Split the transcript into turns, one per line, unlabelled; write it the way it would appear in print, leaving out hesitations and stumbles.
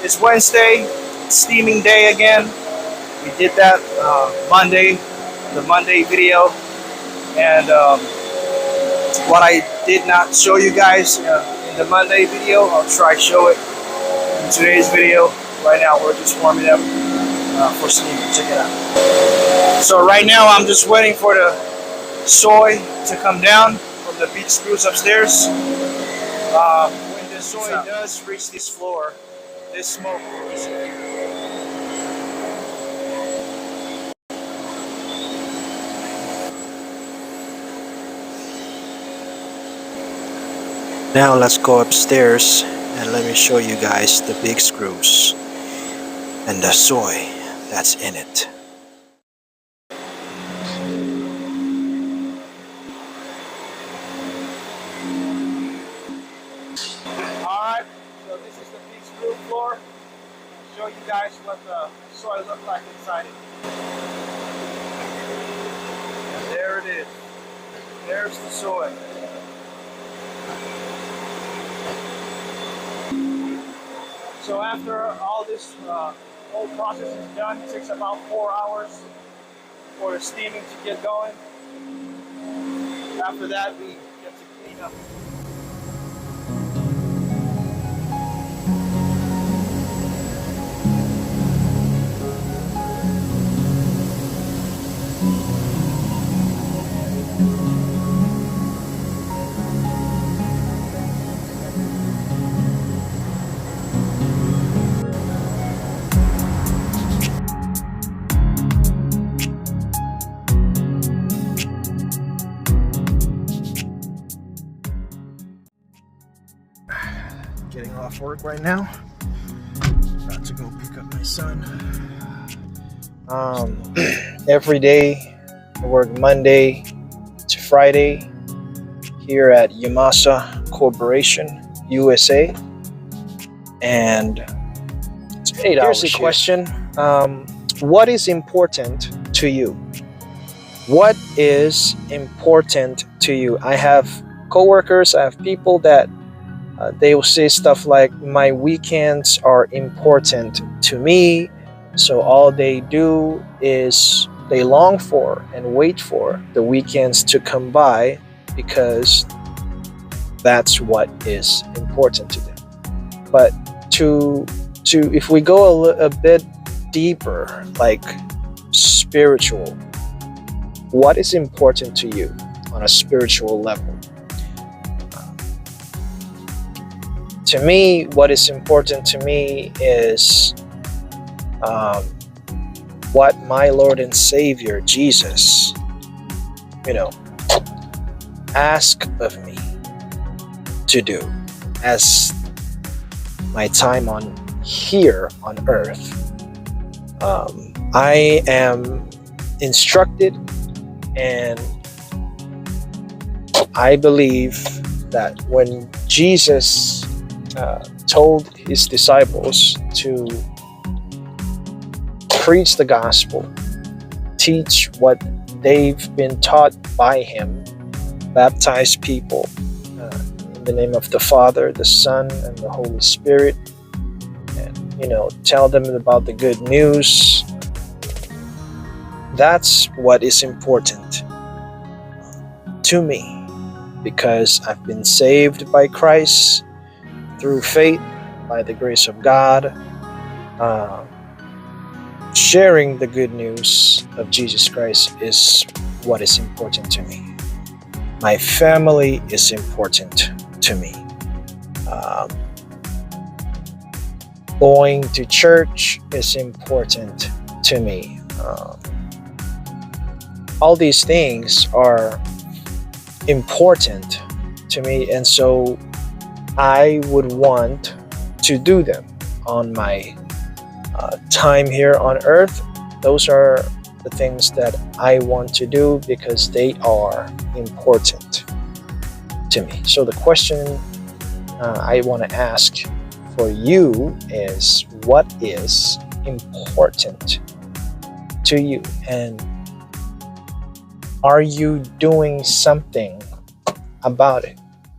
It's Wednesday, steaming day again. We did that Monday, the Monday video, and what I did not show you guys in the Monday video, I'll try to show it in today's video. Right now we're just warming up for steaming. Check it out. So right now I'm just waiting for the soy to come down from the big screws upstairs. When the soy does reach this floor, this smoke will disappear. Now let's go upstairs and let me show you guys the big screws and the soy that's in it. Alright, so this is the big screw floor. I'll show you guys what the soy looks like inside it. And there it is. There's the soy. So after all this whole process is done, it takes about 4 hours for the steaming to get going. After that, we get to clean up. Getting off work right now. About to go pick up my son. Every day I work Monday to Friday here at Yamasa Corporation USA, and it's 8 hours. Here's the question: what is important to you? What is important to you? I have coworkers, I have people that they will say stuff like, my weekends are important to me, so all they do is they long for and wait for the weekends to come by because that's what is important to them. But if we go a bit deeper, like spiritual, what is important to you on a spiritual level? To me, what is important to me is what my Lord and Savior Jesus, ask of me to do as my time on here on earth. I am instructed, and I believe that when Jesus told his disciples to preach the gospel, teach what they've been taught by him, baptize people in the name of the Father, the Son, and the Holy Spirit, and tell them about the good news. That's what is important to me, because I've been saved by Christ through faith, by the grace of God. Sharing the good news of Jesus Christ is what is important to me. My family is important to me. Going to church is important to me. All these things are important to me, and so I would want to do them on my time here on earth. Those are the things that I want to do because they are important to me. So the question I want to ask for you is, what is important to you? And are you doing something about it?